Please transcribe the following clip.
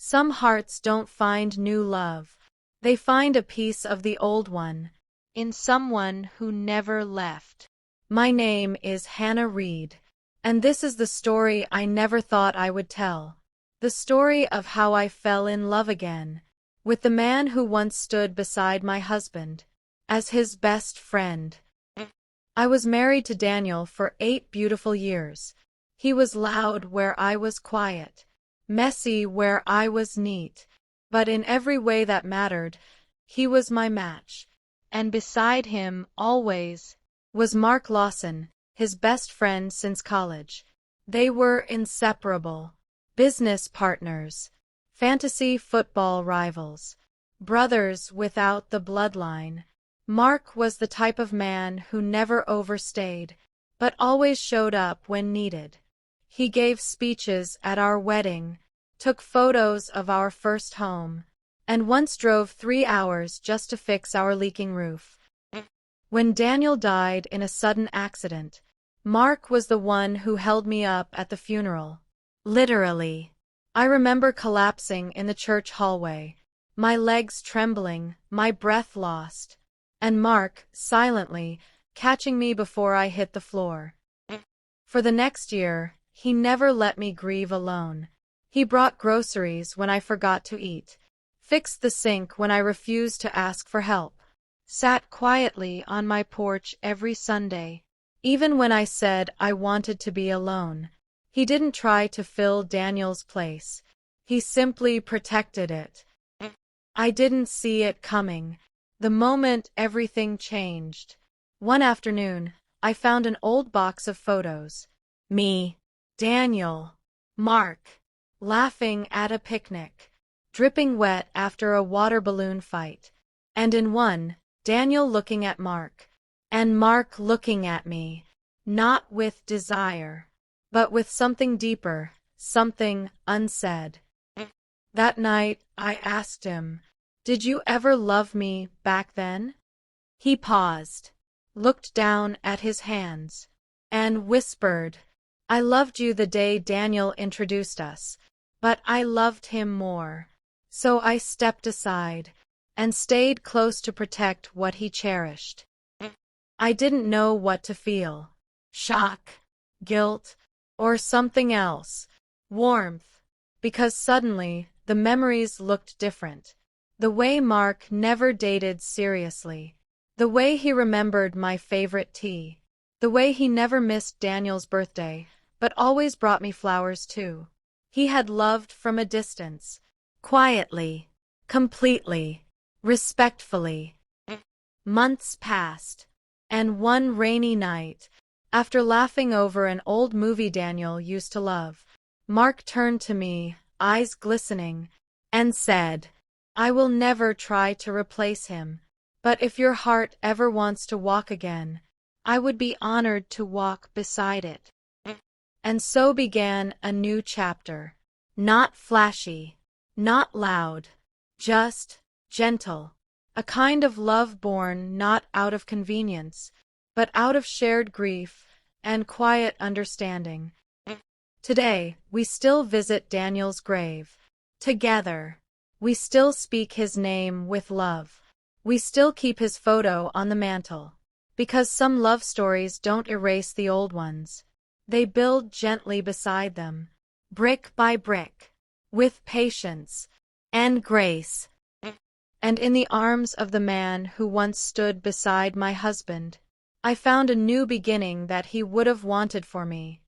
Some hearts don't find new love. They find a piece of the old one in someone who never left. My name is Hannah Reed, and this is the story I never thought I would tell. The story of how I fell in love again with the man who once stood beside my husband as his best friend. I was married to Daniel for 8 beautiful years. He was loud where I was quiet, messy where I was neat, but in every way that mattered, he was my match. And beside him, always, was Mark Lawson, his best friend since college. They were inseparable, business partners, fantasy football rivals, brothers without the bloodline. Mark was the type of man who never overstayed, but always showed up when needed. He gave speeches at our wedding, took photos of our first home, and once drove 3 hours just to fix our leaking roof. When Daniel died in a sudden accident, Mark was the one who held me up at the funeral. Literally. I remember collapsing in the church hallway, my legs trembling, my breath lost, and Mark, silently, catching me before I hit the floor. For the next year, he never let me grieve alone. He brought groceries when I forgot to eat, fixed the sink when I refused to ask for help, sat quietly on my porch every Sunday, even when I said I wanted to be alone. He didn't try to fill Daniel's place. He simply protected it. I didn't see it coming. The moment everything changed. One afternoon, I found an old box of photos. Me, Daniel, Mark, laughing at a picnic, dripping wet after a water balloon fight. And in one, Daniel looking at Mark, and Mark looking at me, not with desire, but with something deeper, something unsaid. That night, I asked him, "Did you ever love me back then?" He paused, looked down at his hands, and whispered, "I loved you the day Daniel introduced us, but I loved him more." So I stepped aside and stayed close to protect what he cherished. I didn't know what to feel. Shock, guilt, or something else. Warmth. Because suddenly, the memories looked different. The way Mark never dated seriously. The way he remembered my favorite tea. The way he never missed Daniel's birthday, but always brought me flowers too. He had loved from a distance. Quietly. Completely. Respectfully. Months passed. And one rainy night, after laughing over an old movie Daniel used to love, Mark turned to me, eyes glistening, and said, "I will never try to replace him, but if your heart ever wants to walk again, I would be honored to walk beside it." And so began a new chapter. Not flashy, not loud, just gentle. A kind of love born not out of convenience, but out of shared grief and quiet understanding. Today, we still visit Daniel's grave. Together. We still speak his name with love. We still keep his photo on the mantle. Because some love stories don't erase the old ones. They build gently beside them, brick by brick, with patience and grace. And in the arms of the man who once stood beside my husband, I found a new beginning that he would have wanted for me.